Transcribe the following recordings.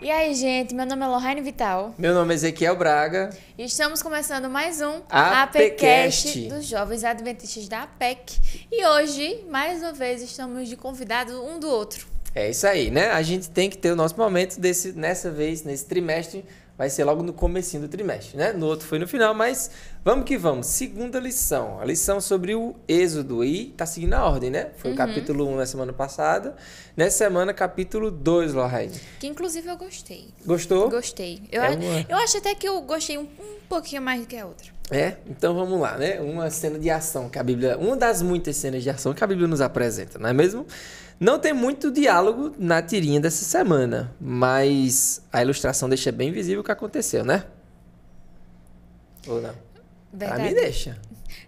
E aí, gente, meu nome é Lohane Vital. Meu nome é Ezequiel Braga. E estamos começando mais um APCast dos Jovens Adventistas da APEC. E hoje, mais uma vez, estamos de convidados um do outro. É isso aí, né? A gente tem que ter o nosso momento nessa vez, nesse trimestre, vai ser logo no comecinho do trimestre, né? No outro foi no final, mas vamos que vamos. Segunda lição, a lição sobre o Êxodo. E tá seguindo a ordem, né? Foi o capítulo 1 na semana passada. Nessa semana, capítulo 2, Lohane. Que inclusive eu gostei. Gostou? Gostei. Eu acho até que eu gostei um pouquinho mais do que a outra. É? Então vamos lá, né? Uma cena de ação que a Bíblia... Uma das muitas cenas de ação que a Bíblia nos apresenta, não é mesmo? Não tem muito diálogo na tirinha dessa semana, mas a ilustração deixa bem visível o que aconteceu, né? Ou não? Verdade. Pra mim deixa.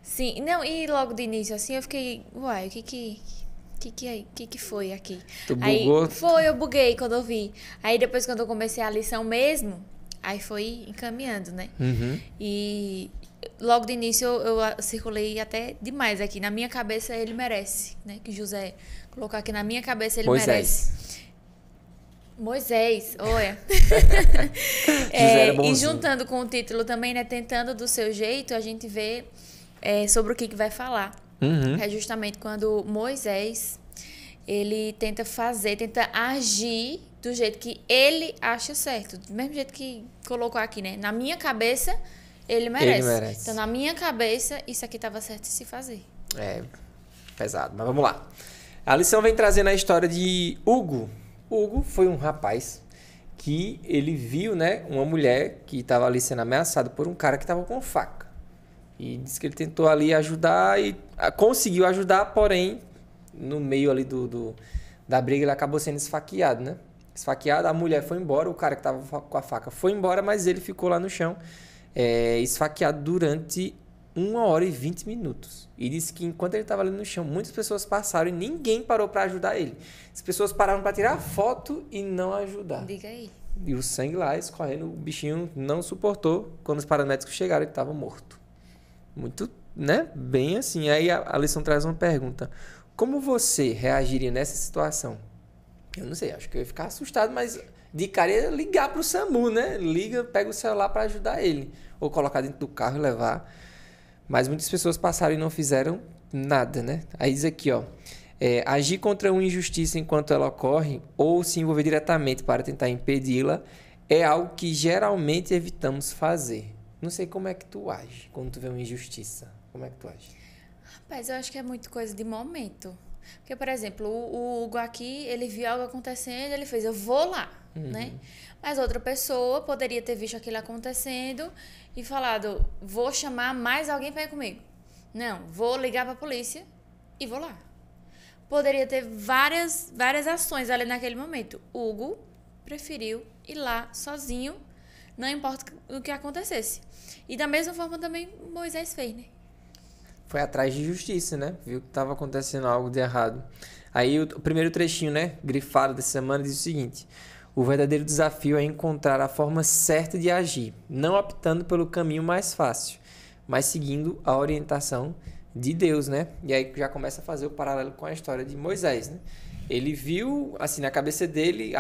Sim, não, e logo de início, assim, eu fiquei, uai, o que foi aqui? Tu bugou? Aí, eu buguei quando eu vi. Aí depois, quando eu comecei a lição mesmo, aí foi encaminhando, né? Uhum. E logo de início eu circulei até demais aqui. Na minha cabeça ele merece, né? Que José colocou aqui na minha cabeça ele merece. Moisés, olha. E juntando com o título também, né? Tentando do seu jeito, a gente vê sobre o que vai falar. Uhum. É justamente quando Moisés, ele tenta agir do jeito que ele acha certo. Do mesmo jeito que colocou aqui, né? Na minha cabeça, ele merece. Então, na minha cabeça, isso aqui estava certo de se fazer. É pesado, mas vamos lá. A lição vem trazendo a história de Hugo. Hugo foi um rapaz que ele viu, né, uma mulher que estava ali sendo ameaçada por um cara que estava com faca. E disse que ele tentou ali ajudar e conseguiu ajudar, porém, no meio ali da briga, ele acabou sendo esfaqueado, né? Esfaqueado, a mulher foi embora, o cara que estava com a faca foi embora, mas ele ficou lá no chão, esfaqueado durante 1 hora e 20 minutos. E disse que enquanto ele estava ali no chão, muitas pessoas passaram e ninguém parou para ajudar ele. As pessoas pararam para tirar foto e não ajudar. Diga aí. E o sangue lá escorrendo, o bichinho não suportou. Quando os paramédicos chegaram, ele estava morto. Muito, né? Bem assim. Aí a lição traz uma pergunta. Como você reagiria nessa situação? Eu não sei, acho que eu ia ficar assustado, mas de cara ia ligar para o SAMU, né? Pega o celular para ajudar ele. Ou colocar dentro do carro e levar. Mas muitas pessoas passaram e não fizeram nada, né? Aí diz aqui, ó. Agir contra uma injustiça enquanto ela ocorre ou se envolver diretamente para tentar impedi-la é algo que geralmente evitamos fazer. Não sei como é que tu age quando tu vê uma injustiça. Como é que tu age? Rapaz, eu acho que é muito coisa de momento. Porque, por exemplo, o Hugo aqui, ele viu algo acontecendo, ele fez, eu vou lá, né? Mas outra pessoa poderia ter visto aquilo acontecendo e falado, vou chamar mais alguém para ir comigo. Não, vou ligar para a polícia e vou lá. Poderia ter várias ações ali naquele momento. Hugo preferiu ir lá sozinho, não importa o que acontecesse. E da mesma forma também Moisés fez, né? Foi atrás de justiça, né? Viu que estava acontecendo algo de errado. Aí o primeiro trechinho, né, grifado dessa semana, diz o seguinte: o verdadeiro desafio é encontrar a forma certa de agir, não optando pelo caminho mais fácil, mas seguindo a orientação de Deus, né? E aí já começa a fazer o paralelo com a história de Moisés, né? Ele viu, assim, na cabeça dele,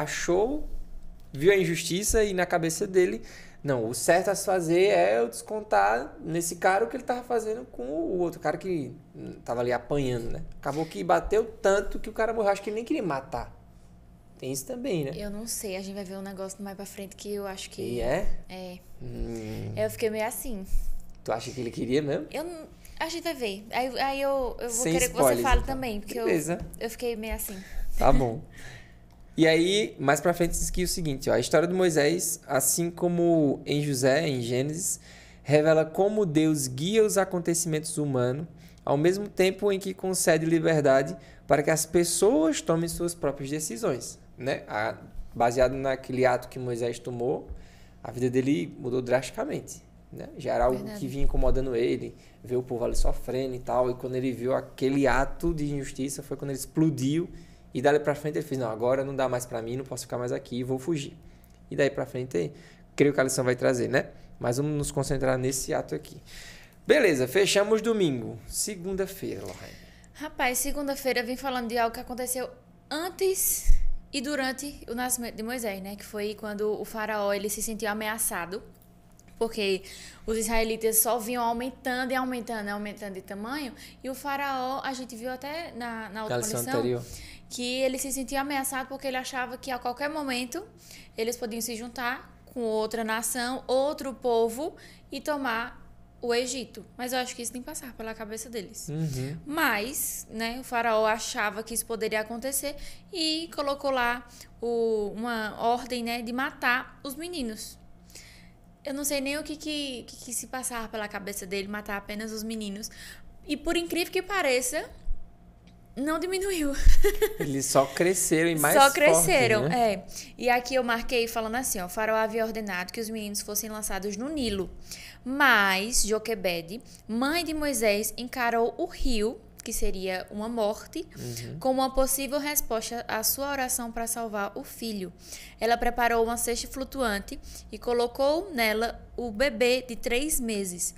viu a injustiça e na cabeça dele, não, o certo a se fazer é eu descontar nesse cara o que ele estava fazendo com o outro cara que estava ali apanhando, né? Acabou que bateu tanto que o cara morreu, acho que ele nem queria matar. Tem isso também, né? Eu não sei, a gente vai ver um negócio mais pra frente que eu acho que... E é? É. Eu fiquei meio assim. Tu acha que ele queria mesmo? A gente vai ver. Aí eu vou Sem querer spoilers, que você fale então. também, porque Beleza. eu fiquei meio assim. Tá bom. E aí, mais pra frente, diz que o seguinte, ó, a história de Moisés, assim como em José, em Gênesis, revela como Deus guia os acontecimentos humanos, ao mesmo tempo em que concede liberdade para que as pessoas tomem suas próprias decisões, né? Baseado naquele ato que Moisés tomou, a vida dele mudou drasticamente, né? Já era algo que vinha incomodando ele, ver o povo ali sofrendo e tal, e quando ele viu aquele ato de injustiça, foi quando ele explodiu. E dali pra frente ele fez, não, agora não dá mais pra mim, não posso ficar mais aqui, vou fugir. E daí pra frente, creio que a lição vai trazer, né? Mas vamos nos concentrar nesse ato aqui. Beleza, fechamos domingo. Segunda-feira, Lohane. Rapaz, segunda-feira eu vim falando de algo que aconteceu antes e durante o nascimento de Moisés, né? Que foi quando o faraó ele se sentiu ameaçado, porque os israelitas só vinham aumentando e aumentando, aumentando de tamanho, e o faraó, a gente viu até na outra lição, anterior. que ele se sentia ameaçado porque ele achava que a qualquer momento eles podiam se juntar com outra nação, outro povo e tomar o Egito. Mas eu acho que isso nem passava pela cabeça deles. Mas, né, o faraó achava que isso poderia acontecer e colocou lá uma ordem, né, de matar os meninos. Eu não sei nem o que se passava pela cabeça dele, matar apenas os meninos. E por incrível que pareça, não diminuiu. Eles só cresceram e mais Só cresceram, fortes, né? é. E aqui eu marquei falando assim, ó, o faraó havia ordenado que os meninos fossem lançados no Nilo. Mas Joquebede, mãe de Moisés, encarou o rio, que seria uma morte, como uma possível resposta à sua oração para salvar o filho. Ela preparou uma cesta flutuante e colocou nela o bebê de 3 meses,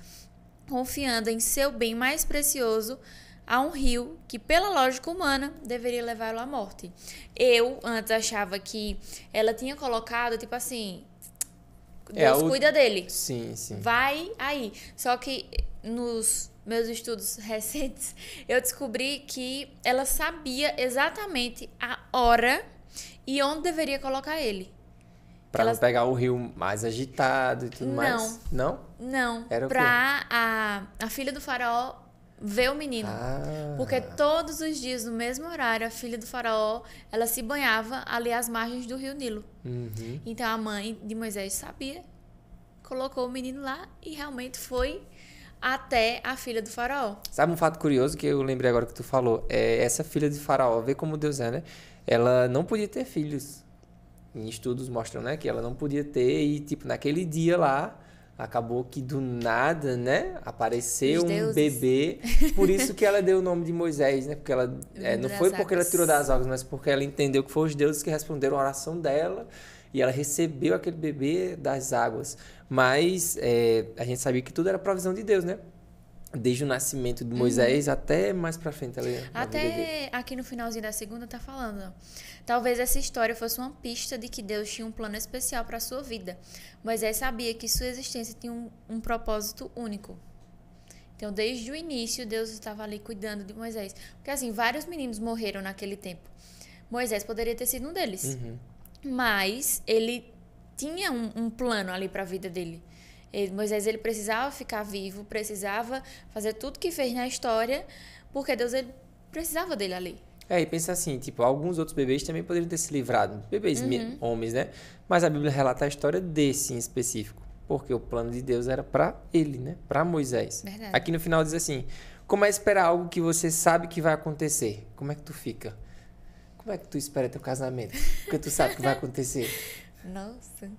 confiando em seu bem mais precioso a um rio que, pela lógica humana, deveria levá-lo à morte. Eu, antes, achava que ela tinha colocado, tipo assim, Deus cuida dele. Sim, sim. Vai aí. Só que nos meus estudos recentes, eu descobri que ela sabia exatamente a hora e onde deveria colocar ele. Pra não pegar o rio mais agitado e tudo mais. Não? Não. Era o quê? Pra a filha do faraó ver o menino. Porque todos os dias, no mesmo horário, a filha do faraó, ela se banhava ali às margens do rio Nilo. Então a mãe de Moisés sabia, colocou o menino lá e realmente foi até a filha do faraó. Sabe um fato curioso que eu lembrei agora que tu falou? É essa filha de faraó, vê como Deus é, né? Ela não podia ter filhos. Em estudos mostram, né, que ela não podia ter e, tipo, naquele dia lá, acabou que do nada, né, apareceu um bebê. Por isso que ela deu o nome de Moisés, né? Porque ela não foi porque ela tirou das águas, mas porque ela entendeu que foram os deuses que responderam a oração dela e ela recebeu aquele bebê das águas. Mas a gente sabia que tudo era provisão de Deus, né? Desde o nascimento de Moisés até mais pra frente. Até aqui no finalzinho da segunda tá falando, ó. Talvez essa história fosse uma pista de que Deus tinha um plano especial para a sua vida. Moisés sabia que sua existência tinha um propósito único. Então, desde o início, Deus estava ali cuidando de Moisés. Porque, assim, vários meninos morreram naquele tempo. Moisés poderia ter sido um deles. Mas ele tinha um plano ali para a vida dele. Moisés ele precisava ficar vivo, precisava fazer tudo que fez na história, porque Deus ele precisava dele ali. E pensa assim, tipo, alguns outros bebês também poderiam ter se livrado. Bebês homens, né? Mas a Bíblia relata a história desse em específico. Porque o plano de Deus era para ele, né? Para Moisés. Verdade. Aqui no final diz assim, como é esperar algo que você sabe que vai acontecer? Como é que tu fica? Como é que tu espera teu casamento? Porque tu sabe que vai acontecer. Nossa.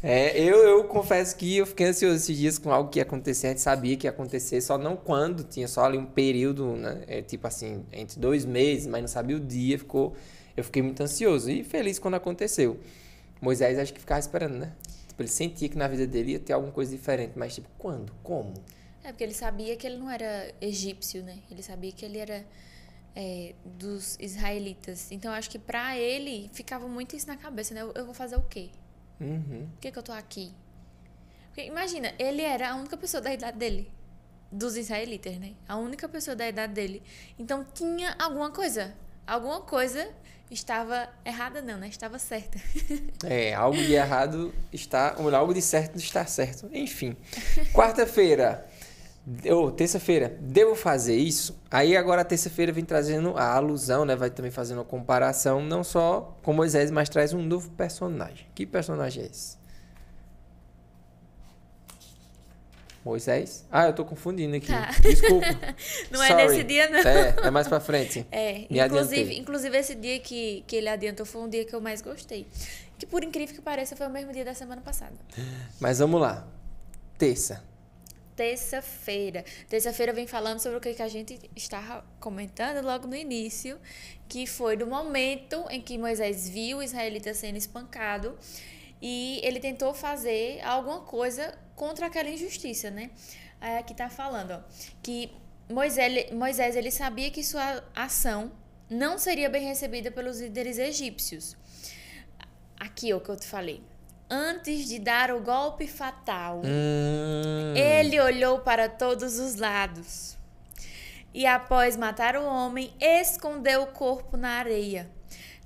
Eu confesso que eu fiquei ansioso esses dias com algo que ia acontecer. A gente sabia que ia acontecer, só não quando. Tinha só ali um período, né? Tipo assim, entre 2 meses, mas não sabia o dia. Eu fiquei muito ansioso e feliz quando aconteceu. Moisés acho que ficava esperando, né? Tipo, ele sentia que na vida dele ia ter alguma coisa diferente. Mas tipo, quando? Como? Porque ele sabia que ele não era egípcio, né? Ele sabia que ele era dos israelitas. Então, acho que pra ele ficava muito isso na cabeça, né? Eu vou fazer o quê? Por que eu tô aqui? Porque, imagina, ele era a única pessoa da idade dele. Dos israelitas, né? A única pessoa da idade dele. Então, tinha alguma coisa. Alguma coisa estava errada, não, né? Estava certa. Algo de errado está... Ou algo de certo está certo. Enfim. Quarta-feira... terça-feira, devo fazer isso? Aí agora a terça-feira vem trazendo a alusão, né? Vai também fazendo uma comparação, não só com Moisés, mas traz um novo personagem. Que personagem é esse? Moisés? Eu tô confundindo aqui. Tá. Desculpa. Não Sorry. É nesse dia, não. É mais pra frente. Inclusive esse dia que ele adiantou foi um dia que eu mais gostei. Que por incrível que pareça foi o mesmo dia da semana passada. Mas vamos lá. Terça-feira vem falando sobre o que a gente estava comentando logo no início, que foi do momento em que Moisés viu o israelita sendo espancado e ele tentou fazer alguma coisa contra aquela injustiça, né? Aí aqui tá falando, que Moisés ele sabia que sua ação não seria bem recebida pelos líderes egípcios. Aqui, o que eu te falei. Antes de dar o golpe fatal, ele olhou para todos os lados. E após matar o homem, escondeu o corpo na areia.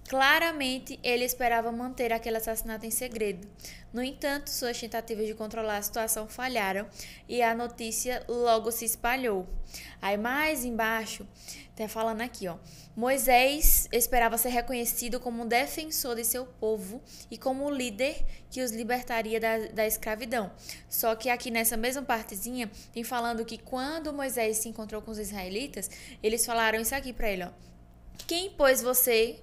Claramente, ele esperava manter aquele assassinato em segredo. No entanto, suas tentativas de controlar a situação falharam e a notícia logo se espalhou. Aí mais embaixo, tá falando aqui, ó. Moisés esperava ser reconhecido como um defensor de seu povo e como o líder que os libertaria da escravidão. Só que aqui nessa mesma partezinha, tem falando que quando Moisés se encontrou com os israelitas, eles falaram isso aqui pra ele, ó. Quem pôs você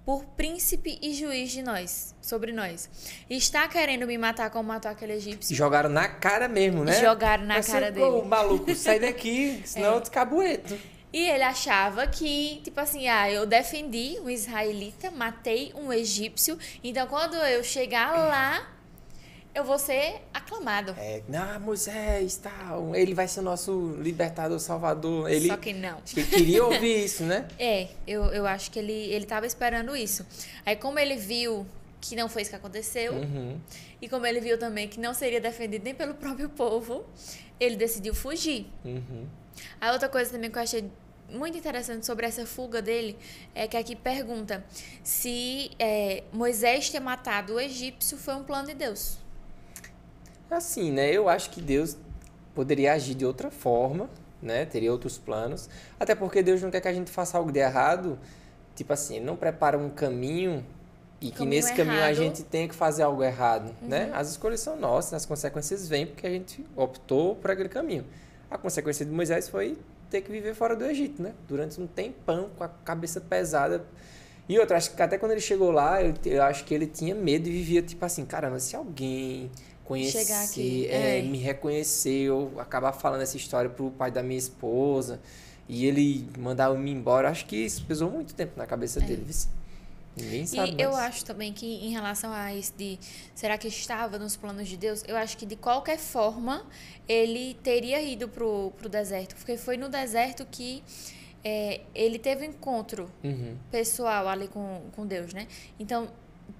por príncipe e juiz de nós, sobre nós? Está querendo me matar como matou aquele egípcio? Jogaram na cara mesmo, né? Jogaram na cara dele. Ô, maluco, sai daqui, senão eu te cabueto. E ele achava que, tipo assim, eu defendi um israelita, matei um egípcio, então quando eu chegar lá, eu vou ser aclamado. Moisés, tal, ele vai ser o nosso libertador, salvador. Ele, só que não. Acho que ele queria ouvir isso, né? Eu acho que ele tava esperando isso. Aí como ele viu que não foi isso que aconteceu, e como ele viu também que não seria defendido nem pelo próprio povo, ele decidiu fugir. A outra coisa também que eu achei muito interessante sobre essa fuga dele é que aqui pergunta se Moisés ter matado o egípcio foi um plano de Deus. Assim, né? Eu acho que Deus poderia agir de outra forma, né? Teria outros planos. Até porque Deus não quer que a gente faça algo de errado. Tipo assim, ele não prepara um caminho e que nesse caminho a gente tenha que fazer algo errado, né? As escolhas são nossas, as consequências vêm porque a gente optou por aquele caminho. A consequência de Moisés foi ter que viver fora do Egito, né? Durante um tempão, com a cabeça pesada. E outra, acho que até quando ele chegou lá, eu acho que ele tinha medo e vivia tipo assim, caramba, se alguém conhecer, chegar aqui, me reconhecer, eu acabar falando essa história pro pai da minha esposa e ele mandar eu me embora, acho que isso pesou muito tempo na cabeça dele. Ninguém sabe mais. Eu acho também que em relação a isso de será que estava nos planos de Deus, eu acho que de qualquer forma ele teria ido pro deserto, porque foi no deserto que ele teve um encontro pessoal ali com Deus, né? Então,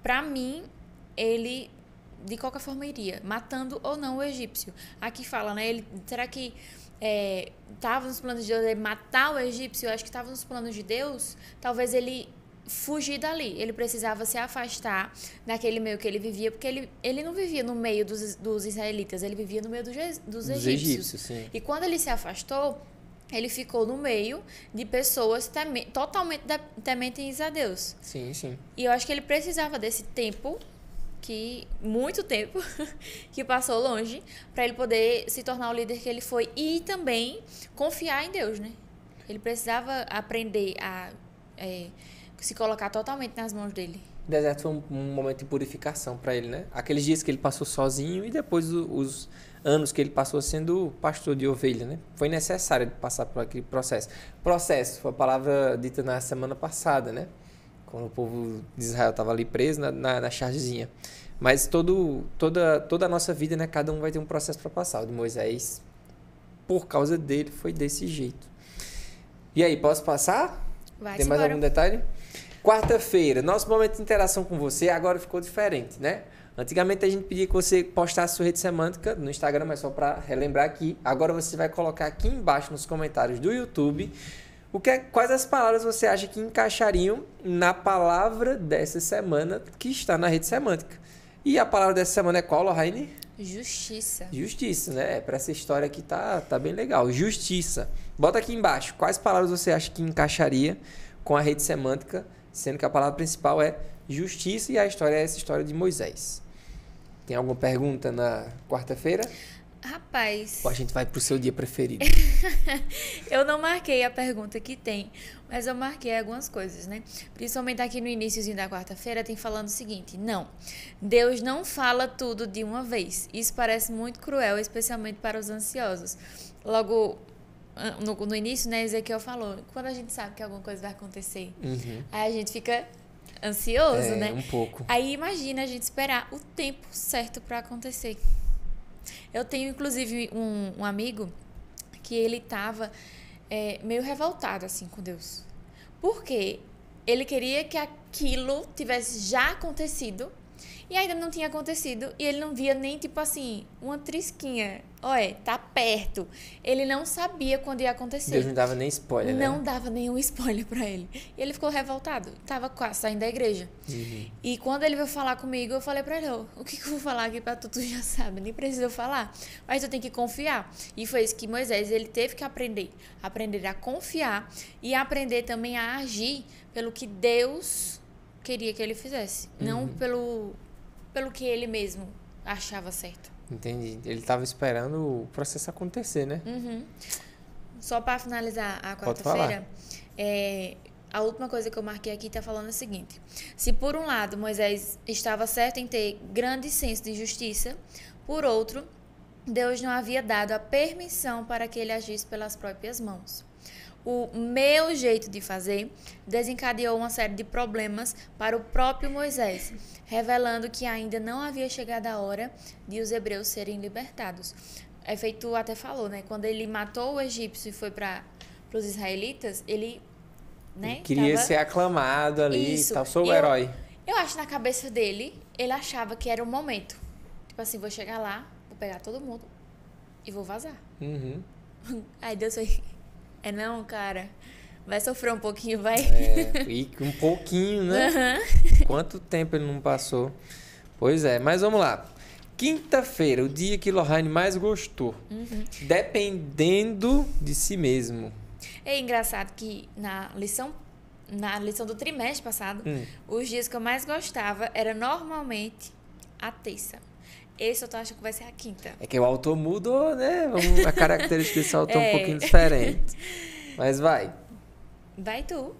pra mim, ele de qualquer forma iria, matando ou não o egípcio. Aqui fala, né? Será que estava nos planos de Deus ele matar o egípcio? Eu acho que estava nos planos de Deus. Talvez ele fugir dali. Ele precisava se afastar daquele meio que ele vivia, porque ele não vivia no meio dos israelitas, ele vivia no meio dos egípcios. Sim. E quando ele se afastou, ele ficou no meio de pessoas totalmente tementes a Deus. Sim. E eu acho que ele precisava desse tempo, muito tempo, que passou longe, para ele poder se tornar o líder que ele foi e também confiar em Deus, né? Ele precisava aprender a se colocar totalmente nas mãos dele. O deserto foi um momento de purificação para ele, né? Aqueles dias que ele passou sozinho e depois os anos que ele passou sendo pastor de ovelha, né? Foi necessário passar por aquele processo. Processo foi a palavra dita na semana passada, né? Quando o povo de Israel estava ali preso na chargezinha. Mas toda a nossa vida, né? Cada um vai ter um processo para passar. O de Moisés, por causa dele, foi desse jeito. E aí, posso passar? Tem mais algum detalhe? Quarta-feira, nosso momento de interação com você agora ficou diferente, né? Antigamente a gente pedia que você postasse sua rede semântica no Instagram, mas só para relembrar aqui. Agora você vai colocar aqui embaixo nos comentários do YouTube quais as palavras você acha que encaixariam na palavra dessa semana que está na rede semântica. E a palavra dessa semana é qual, Lohane? Justiça. Justiça, né? Para essa história aqui tá bem legal. Justiça. Bota aqui embaixo. Quais palavras você acha que encaixaria com a rede semântica, sendo que a palavra principal é justiça e a história é essa história de Moisés. Tem alguma pergunta na quarta-feira? Rapaz... Ou a gente vai pro seu dia preferido? Eu não marquei a pergunta que tem, mas eu marquei algumas coisas, né? Principalmente aqui no iniciozinho da quarta-feira tem falando o seguinte: não, Deus não fala tudo de uma vez. Isso parece muito cruel, especialmente para os ansiosos. Logo no início, né, Ezequiel falou, quando a gente sabe que alguma coisa vai acontecer, aí a gente fica ansioso, né? Um pouco. Aí imagina a gente esperar o tempo certo para acontecer. Eu tenho, inclusive, um amigo que ele estava meio revoltado, assim, com Deus. Porque ele queria que aquilo tivesse já acontecido e ainda não tinha acontecido. E ele não via nem, tipo assim, uma trisquinha. Olha, tá perto. Ele não sabia quando ia acontecer. Deus não dava nem spoiler, né? Não dava nenhum spoiler pra ele. E ele ficou revoltado. Tava quase saindo da igreja. Uhum. E quando ele veio falar comigo, eu falei pra ele, o que eu vou falar aqui pra tu? Tu já sabe, nem precisa eu falar. Mas tu tem que confiar. E foi isso que Moisés, ele teve que aprender. Aprender a confiar e aprender também a agir pelo que Deus queria que ele fizesse. Não pelo que ele mesmo achava certo. Entendi. Ele estava esperando o processo acontecer, né? Só para finalizar a Pode quarta-feira, a última coisa que eu marquei aqui está falando o seguinte. Se por um lado Moisés estava certo em ter grande senso de justiça, por outro, Deus não havia dado a permissão para que ele agisse pelas próprias mãos. O meu jeito de fazer desencadeou uma série de problemas para o próprio Moisés, revelando que ainda não havia chegado a hora de os hebreus serem libertados. É feito, até falou, né? Quando ele matou o egípcio e foi para os israelitas, ele, né? Ele queria ser aclamado ali e tal. Sou o herói. Eu acho que na cabeça dele, ele achava que era o momento. Tipo assim, vou chegar lá, vou pegar todo mundo e vou vazar. Aí Deus foi... não, cara. Vai sofrer um pouquinho, vai. E um pouquinho, né? Quanto tempo ele não passou. Pois é, mas vamos lá. Quinta-feira, o dia que Lohane mais gostou. Dependendo de si mesmo. É engraçado que na lição do trimestre passado, os dias que eu mais gostava era normalmente a terça. Esse eu tô achando que vai ser a quinta. É que o autor mudou, né? A característica desse autor um pouquinho diferente. Mas vai. Vai tu.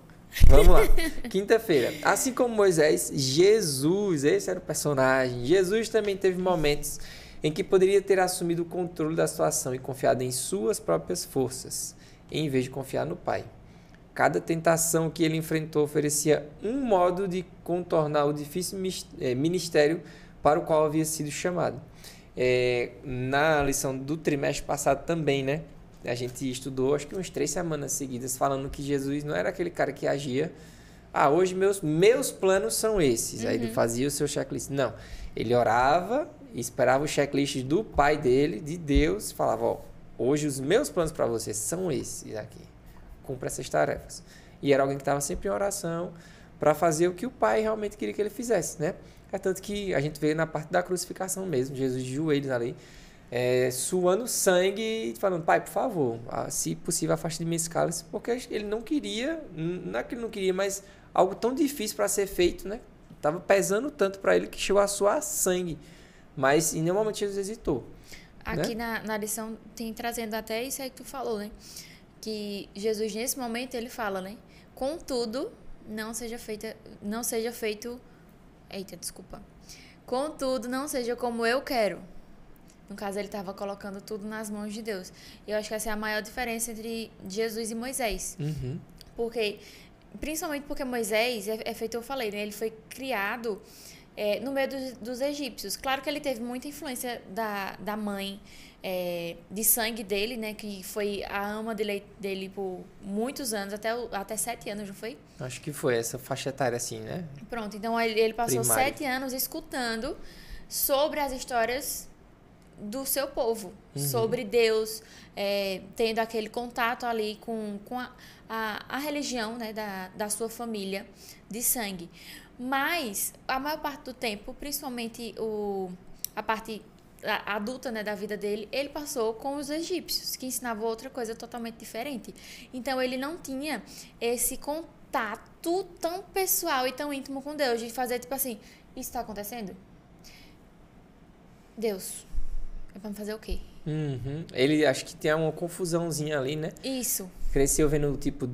Vamos lá. Quinta-feira. Assim como Moisés, Jesus, esse era o personagem. Jesus também teve momentos em que poderia ter assumido o controle da situação e confiado em suas próprias forças, em vez de confiar no Pai. Cada tentação que ele enfrentou oferecia um modo de contornar o difícil ministério para o qual havia sido chamado. Na lição do trimestre passado também, né? A gente estudou, acho que umas 3 semanas seguidas, falando que Jesus não era aquele cara que agia. Hoje meus planos são esses. Aí ele fazia o seu checklist. Não. Ele orava, esperava o checklist do pai dele, de Deus, e falava, hoje os meus planos para você são esses aqui. Cumpra essas tarefas. E era alguém que estava sempre em oração para fazer o que o pai realmente queria que ele fizesse, né? É tanto que a gente vê na parte da crucificação mesmo, Jesus de joelhos ali, suando sangue e falando, Pai, por favor, se possível, afaste de mim esse cálice, porque ele não queria, não é que ele não queria, mas algo tão difícil para ser feito, né? Estava pesando tanto para ele que chegou a suar sangue, mas em nenhum momento Jesus hesitou. Aqui, né? na lição tem trazendo até isso aí que tu falou, né? Que Jesus, nesse momento, ele fala, né? Contudo, não seja feito... Eita, desculpa. Contudo, não seja como eu quero. No caso, ele estava colocando tudo nas mãos de Deus. Eu acho que essa é a maior diferença entre Jesus e Moisés. Principalmente porque Moisés, feito eu falei, né? Ele foi criado no meio dos egípcios. Claro que ele teve muita influência da mãe de sangue dele, né? Que foi a ama dele por muitos anos, até 7 anos, não foi? Acho que foi essa faixa etária assim, né? Pronto, então ele passou Primário. 7 anos escutando sobre as histórias do seu povo, sobre Deus, tendo aquele contato ali com a religião, né, da sua família de sangue. Mas a maior parte do tempo, principalmente a parte adulta, né, da vida dele, ele passou com os egípcios, que ensinavam outra coisa totalmente diferente. Então ele não tinha esse contato tão pessoal e tão íntimo com Deus, de fazer tipo assim, isso está acontecendo? Deus, é pra fazer o quê? Ele, acho que tem uma confusãozinha ali, né? Isso. Cresceu vendo, tipo,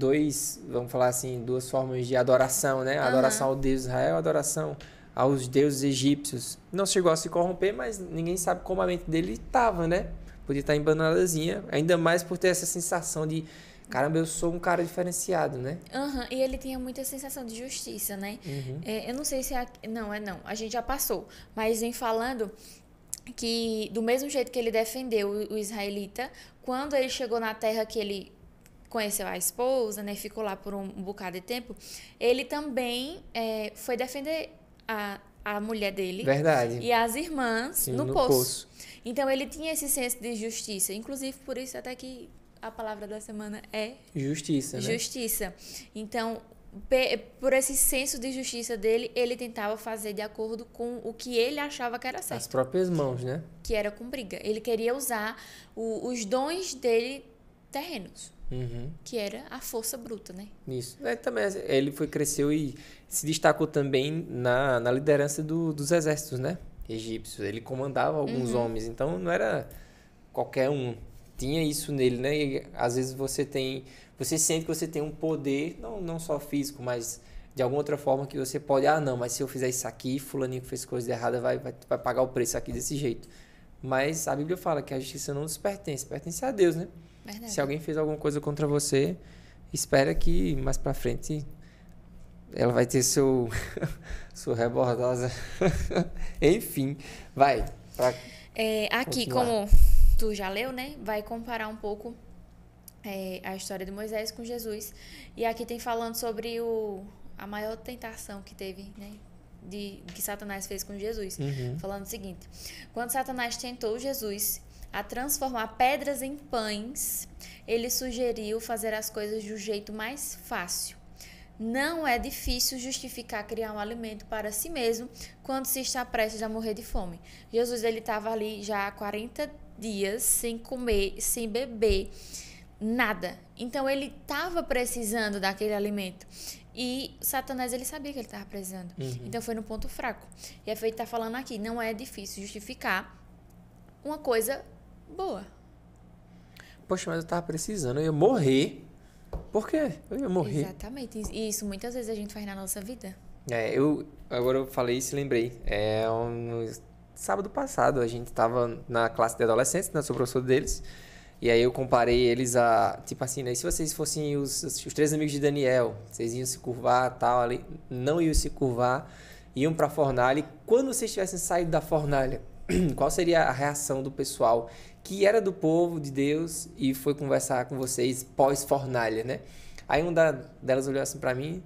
vamos falar assim, 2 formas de adoração, né? Adoração ao Deus de Israel, adoração aos deuses egípcios. Não chegou a se corromper, mas ninguém sabe como a mente dele estava, né? Podia estar embanadazinha, ainda mais por ter essa sensação de, caramba, eu sou um cara diferenciado, né? E ele tinha muita sensação de justiça, né? Eu não sei se não, a gente já passou, mas vem falando que do mesmo jeito que ele defendeu o israelita, quando ele chegou na terra que ele conheceu a esposa, né? Ficou lá por um bocado de tempo. Ele também foi defender a mulher dele. Verdade. E as irmãs Sim, no no poço. poço. Então, ele tinha esse senso de justiça. Inclusive, por isso até que a palavra da semana é Justiça, né? justiça. Então, por esse senso de justiça dele, ele tentava fazer de acordo com o que ele achava que era certo. As próprias mãos, né? Que era com briga. Ele queria usar os dons dele terrenos. Que era a força bruta, né? Isso. Também, ele cresceu e se destacou também na liderança dos exércitos, né? Egípcios. Ele comandava alguns homens, então não era qualquer um. Tinha isso nele, né? E às vezes você sente que você tem um poder, não só físico, mas de alguma outra forma que você pode, não, mas se eu fizer isso aqui, fulaninho que fez coisa errada vai pagar o preço aqui desse jeito. Mas a Bíblia fala que a justiça não nos pertence a Deus, né? Verdade. Se alguém fez alguma coisa contra você, espera que mais pra frente ela vai ter sua rebordosa. Enfim, vai. Aqui, como tu já leu, né? Vai comparar um pouco a história de Moisés com Jesus. E aqui tem falando sobre a maior tentação que teve, né? Que Satanás fez com Jesus. Falando o seguinte: quando Satanás tentou Jesus a transformar pedras em pães, ele sugeriu fazer as coisas do jeito mais fácil. Não é difícil justificar criar um alimento para si mesmo quando se está prestes a morrer de fome. Jesus, ele estava ali já há 40 dias sem comer, sem beber, nada. Então, ele estava precisando daquele alimento. E Satanás, ele sabia que ele estava precisando. Então, foi no ponto fraco. E a Fê está falando aqui, não é difícil justificar uma coisa boa. Poxa, mas eu estava precisando, eu ia morrer. Por quê? Eu ia morrer. Exatamente. E isso muitas vezes a gente faz na nossa vida. Agora eu falei isso e lembrei. No sábado passado, a gente estava na classe de adolescentes, né? Sou professor deles. E aí eu comparei eles a, tipo assim, né? Se vocês fossem os 3 amigos de Daniel, vocês iam se curvar, tal, ali, não iam se curvar, iam para a fornalha. E quando vocês tivessem saído da fornalha, qual seria a reação do pessoal que era do povo de Deus e foi conversar com vocês pós-fornalha, né? Aí uma delas olhou assim para mim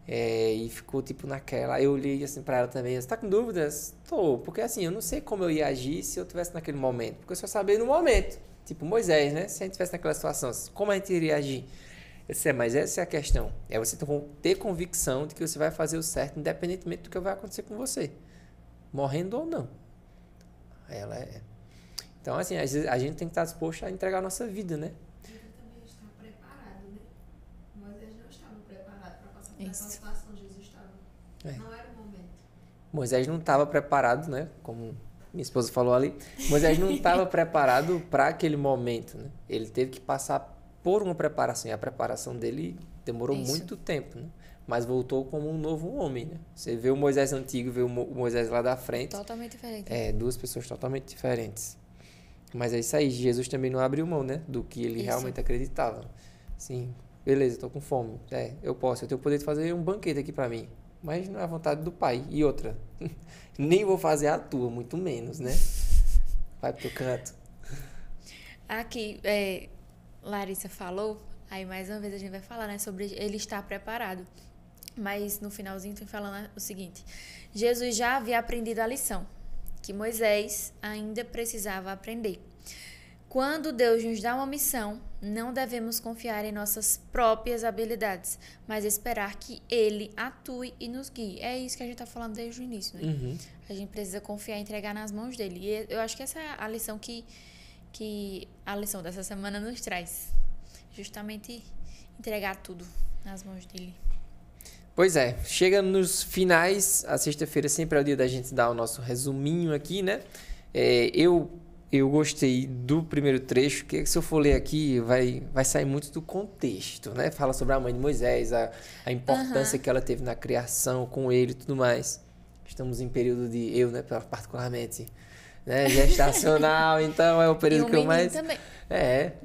e ficou tipo naquela. Aí eu olhei assim para ela também. Você tá com dúvidas? Tô, porque assim, eu não sei como eu ia agir se eu tivesse naquele momento, porque eu só sabia no momento. Tipo Moisés, né? Se a gente estivesse naquela situação, como a gente iria agir? Eu disse, mas essa é a questão. É você ter convicção de que você vai fazer o certo, independentemente do que vai acontecer com você. Morrendo ou não. Ela é. Então, assim, às vezes a gente tem que estar disposto a entregar a nossa vida, né? Ele também está preparado, né? Moisés não estava preparado para passar por essa situação. Jesus estava. Não era o momento. Moisés não estava preparado, né? Como minha esposa falou ali. Moisés não estava preparado para aquele momento, né? Ele teve que passar por uma preparação. E a preparação dele demorou muito tempo, né? Mas voltou como um novo homem, né? Você vê o Moisés antigo, vê o Moisés lá da frente. Totalmente diferente. Duas pessoas totalmente diferentes. Mas é isso aí, Jesus também não abriu mão, né? Do que ele realmente acreditava. Sim, beleza, tô com fome. Eu tenho o poder de fazer um banquete aqui pra mim. Mas não é a vontade do Pai. E outra, nem vou fazer a tua, muito menos, né? Vai pro canto. Aqui, Larissa falou, aí mais uma vez a gente vai falar, né? Sobre ele estar preparado. Mas no finalzinho tem falando o seguinte: Jesus já havia aprendido a lição que Moisés ainda precisava aprender. Quando Deus nos dá uma missão, não devemos confiar em nossas próprias habilidades, mas esperar que Ele atue e nos guie. É isso que a gente está falando desde o início, né? A gente precisa confiar e entregar nas mãos dele. E eu acho que essa é a lição que a lição dessa semana nos traz. Justamente entregar tudo nas mãos dele. Pois é, chega nos finais, a sexta-feira sempre é o dia da gente dar o nosso resuminho aqui, né? Eu gostei do primeiro trecho, que se eu for ler aqui, vai sair muito do contexto, né? Fala sobre a mãe de Moisés, a importância que ela teve na criação com ele e tudo mais. Estamos em período de, né, particularmente, né, gestacional, então é o período que eu mais... Também.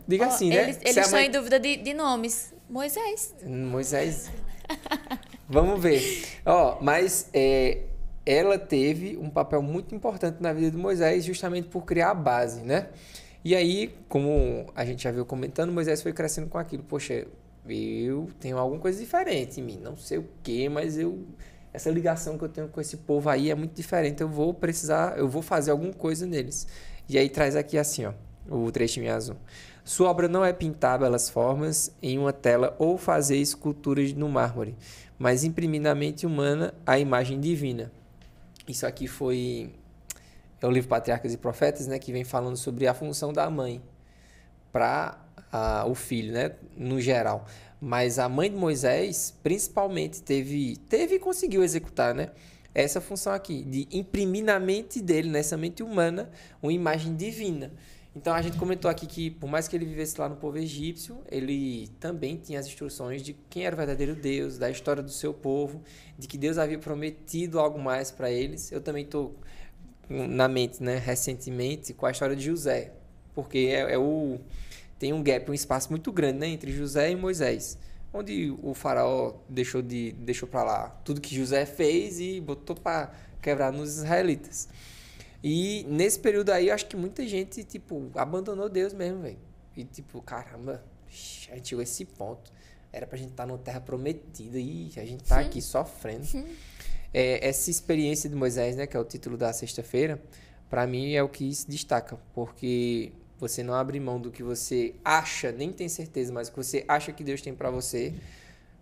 Diga assim, né? Eles estão em dúvida de nomes. Moisés. Vamos ver. Mas ela teve um papel muito importante na vida de Moisés justamente por criar a base, né? E aí, como a gente já viu comentando, Moisés foi crescendo com aquilo. Poxa, eu tenho alguma coisa diferente em mim. Não sei o quê, mas essa ligação que eu tenho com esse povo aí é muito diferente. Eu vou fazer alguma coisa neles. E aí traz aqui assim, ó, o trechinho azul. Sua obra não é pintar belas formas em uma tela ou fazer esculturas no mármore, mas imprimir na mente humana a imagem divina. Isso aqui é o livro Patriarcas e Profetas, né, que vem falando sobre a função da mãe para o filho, né, no geral. Mas a mãe de Moisés, principalmente, teve e conseguiu executar, né, essa função aqui, de imprimir na mente dele, nessa mente humana, uma imagem divina. Então, a gente comentou aqui que, por mais que ele vivesse lá no povo egípcio, ele também tinha as instruções de quem era o verdadeiro Deus, da história do seu povo, de que Deus havia prometido algo mais para eles. Eu também estou na mente, né, recentemente, com a história de José, porque tem um gap, um espaço muito grande, né, entre José e Moisés, onde o faraó deixou para lá tudo que José fez e botou para quebrar nos israelitas. E nesse período aí, eu acho que muita gente, tipo, abandonou Deus mesmo, velho. E tipo, caramba, a gente chegou a esse ponto. Era pra gente estar numa terra prometida e a gente tá aqui sofrendo. Essa experiência de Moisés, né, que é o título da sexta-feira, para mim é o que se destaca, porque você não abre mão do que você acha, nem tem certeza, mas o que você acha que Deus tem para você,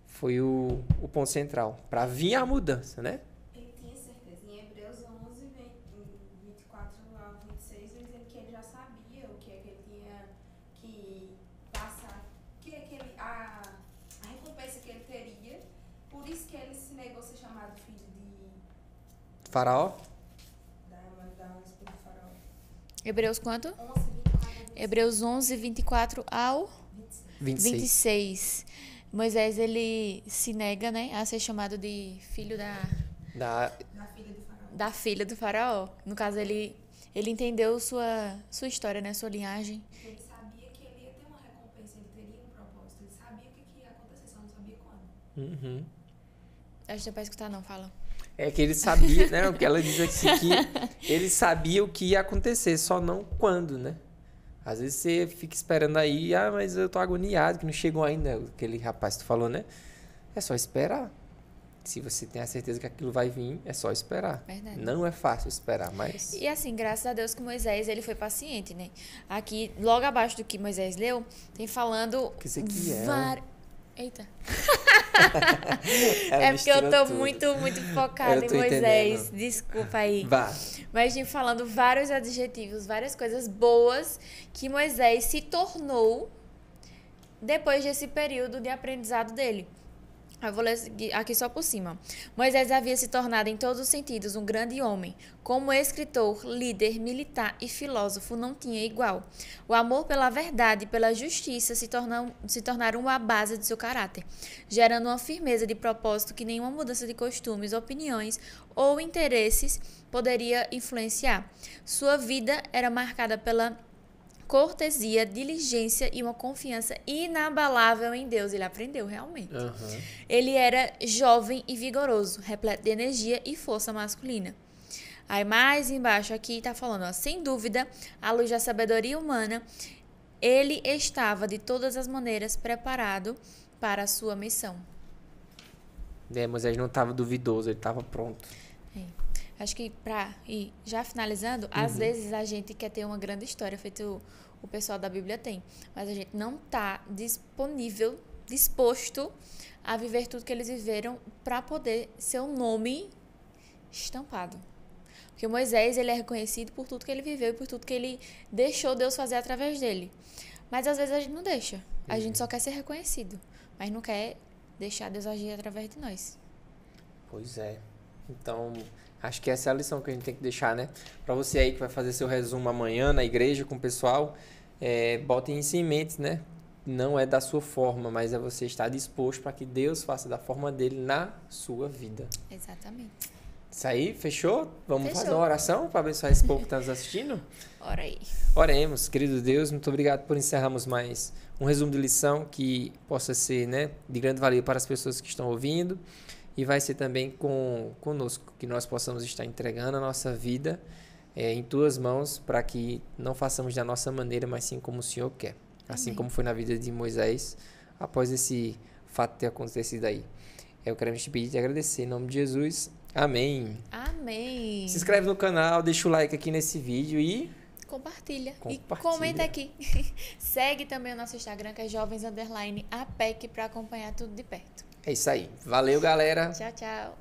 foi o ponto central, para vir a mudança, né? Ele tinha certeza. Em Hebreus 11, 24 a 26, dizendo que ele já sabia o que é que ele tinha que passar, que é que a recompensa que ele teria, por isso que ele se negou a ser chamado filho de Faraó? da esposa do faraó. Hebreus quanto? 11, 24 a 26. Hebreus 11, 24 ao 26. Moisés, ele se nega, né, a ser chamado de filho Da filha do faraó. da filha do faraó. No caso, ele entendeu sua história, né, sua linhagem. Ele sabia que ele ia ter uma recompensa, ele teria um propósito, ele sabia o que ia acontecer, só não sabia quando. Uhum. Acho que não é pra escutar, não, fala. É que ele sabia, né? O que ela diz aqui, que ele sabia o que ia acontecer, só não quando, né? Às vezes você fica esperando aí, mas eu tô agoniado, que não chegou ainda, aquele rapaz que tu falou, né? É só esperar. Se você tem a certeza que aquilo vai vir, é só esperar. Verdade. Não é fácil esperar, mas... E assim, graças a Deus que Moisés, ele foi paciente, né? Aqui, logo abaixo do que Moisés leu, tem falando... Que isso aqui Eita. Ela É porque eu tô tudo. muito focada Eu em tô Moisés. entendendo. Desculpa aí. Vá. Mas tem falando vários adjetivos, várias coisas boas que Moisés se tornou depois desse período de aprendizado dele. Eu vou ler aqui só por cima. Moisés havia se tornado em todos os sentidos um grande homem. Como escritor, líder, militar e filósofo não tinha igual. O amor pela verdade e pela justiça se tornaram a base de seu caráter, gerando uma firmeza de propósito que nenhuma mudança de costumes, opiniões ou interesses poderia influenciar. Sua vida era marcada pela cortesia, diligência e uma confiança inabalável em Deus. Ele aprendeu realmente. Uhum. Ele era jovem e vigoroso, repleto de energia e força masculina. Aí mais embaixo aqui está falando, ó, sem dúvida, à luz da sabedoria humana, ele estava de todas as maneiras preparado para a sua missão. Moisés não estava duvidoso, ele estava pronto. Acho que para ir já finalizando, às vezes a gente quer ter uma grande história, feito o pessoal da Bíblia tem, mas a gente não está disposto a viver tudo que eles viveram para poder ser um nome estampado. Porque Moisés, ele é reconhecido por tudo que ele viveu e por tudo que ele deixou Deus fazer através dele. Mas às vezes a gente não deixa. A gente só quer ser reconhecido, mas não quer deixar Deus agir através de nós. Pois é. Então, acho que essa é a lição que a gente tem que deixar, né? Para você aí que vai fazer seu resumo amanhã na igreja com o pessoal, botem isso em mente, né? Não é da sua forma, mas é você estar disposto para que Deus faça da forma dele na sua vida. Exatamente. Isso aí, fechou? Vamos Fechou. fazer uma oração para abençoar esse povo que está nos assistindo? Ora aí. Oremos, querido Deus, muito obrigado por encerrarmos mais um resumo de lição que possa ser, né, de grande valia para as pessoas que estão ouvindo. E vai ser também conosco, que nós possamos estar entregando a nossa vida em tuas mãos, para que não façamos da nossa maneira, mas sim como o Senhor quer. Assim Amém. como foi na vida de Moisés, após esse fato ter acontecido aí. Eu quero te pedir e te agradecer em nome de Jesus. Amém. Amém. Se inscreve no canal, deixa o like aqui nesse vídeo e Compartilha. E Compartilha. comenta aqui. Segue também o nosso Instagram, que é jovens_apec, para acompanhar tudo de perto. é isso aí. Valeu, galera. Tchau, tchau.